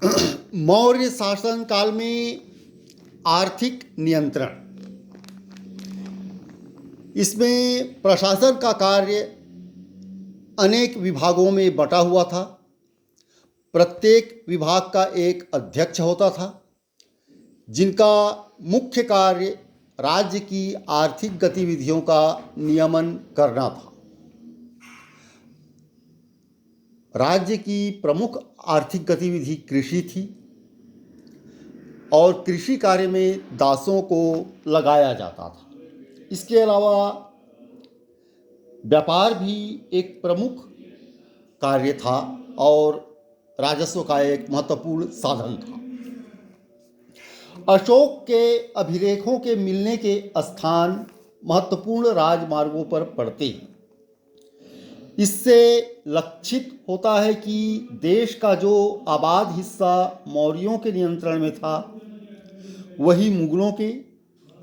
मौर्य शासन काल में आर्थिक नियंत्रण। इसमें प्रशासन का कार्य अनेक विभागों में बटा हुआ था। प्रत्येक विभाग का एक अध्यक्ष होता था, जिनका मुख्य कार्य राज्य की आर्थिक गतिविधियों का नियमन करना था। राज्य की प्रमुख आर्थिक गतिविधि कृषि थी और कृषि कार्य में दासों को लगाया जाता था। इसके अलावा व्यापार भी एक प्रमुख कार्य था और राजस्व का एक महत्वपूर्ण साधन था। अशोक के अभिलेखों के मिलने के स्थान महत्वपूर्ण राजमार्गों पर पड़ते हैं। इससे लक्षित होता है कि देश का जो आबाद हिस्सा मौर्यों के नियंत्रण में था, वही मुगलों के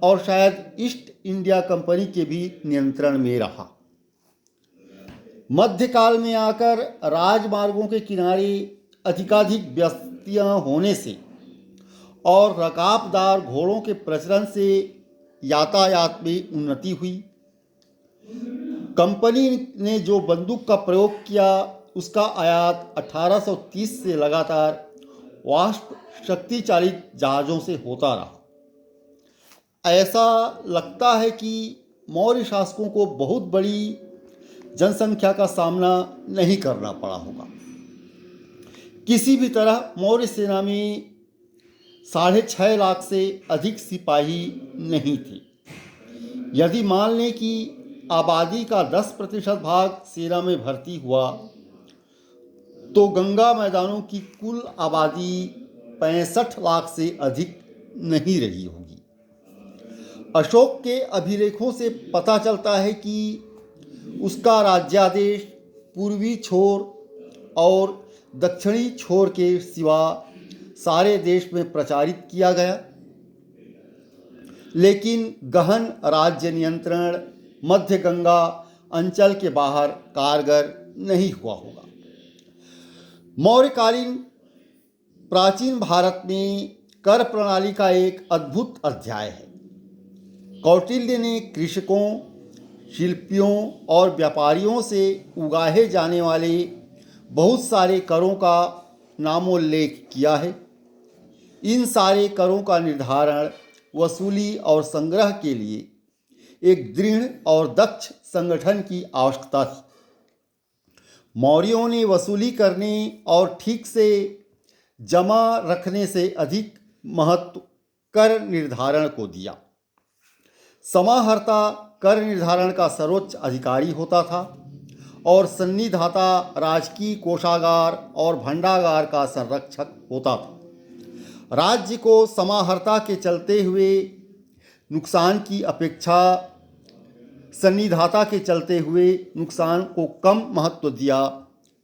और शायद ईस्ट इंडिया कंपनी के भी नियंत्रण में रहा। मध्यकाल में आकर राजमार्गों के किनारे अधिकाधिक बस्तियां होने से और रकाबदार घोड़ों के प्रचलन से यातायात में उन्नति हुई। कंपनी ने जो बंदूक का प्रयोग किया, उसका आयात 1830 से लगातार वाष्प शक्ति चालित जहाज़ों से होता रहा। ऐसा लगता है कि मौर्य शासकों को बहुत बड़ी जनसंख्या का सामना नहीं करना पड़ा होगा। किसी भी तरह मौर्य सेना में 6.5 लाख से अधिक सिपाही नहीं थे। यदि मान लें कि आबादी का 10% भाग सेना में भर्ती हुआ, तो गंगा मैदानों की कुल आबादी 65 लाख से अधिक नहीं रही होगी। अशोक के अभिलेखों से पता चलता है कि उसका राज्यादेश पूर्वी छोर और दक्षिणी छोर के सिवा सारे देश में प्रचारित किया गया, लेकिन गहन राज्य नियंत्रण मध्य गंगा अंचल के बाहर कारगर नहीं हुआ होगा। मौर्यकालीन प्राचीन भारत में कर प्रणाली का एक अद्भुत अध्याय है। कौटिल्य ने कृषकों, शिल्पियों और व्यापारियों से उगाहे जाने वाले बहुत सारे करों का नामोल्लेख किया है। इन सारे करों का निर्धारण, वसूली और संग्रह के लिए एक दृढ़ और दक्ष संगठन की आवश्यकता थी। मौर्यों ने वसूली करने और ठीक से जमा रखने से अधिक महत्व कर निर्धारण को दिया। समाहर्ता कर निर्धारण का सर्वोच्च अधिकारी होता था और सन्निधाता राजकीय कोषागार और भंडागार का संरक्षक होता था। राज्य को समाहर्ता के चलते हुए नुकसान की अपेक्षा सन्निधाता के चलते हुए नुकसान को कम महत्व दिया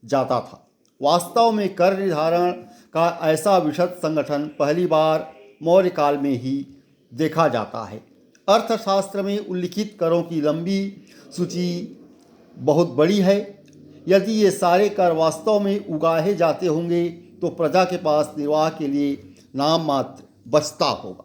जाता था। वास्तव में कर निर्धारण का ऐसा विशद संगठन पहली बार मौर्य काल में ही देखा जाता है। अर्थशास्त्र में उल्लिखित करों की लंबी सूची बहुत बड़ी है। यदि ये सारे कर वास्तव में उगाहे जाते होंगे तो प्रजा के पास निर्वाह के लिए नाम मात्र बचता होगा।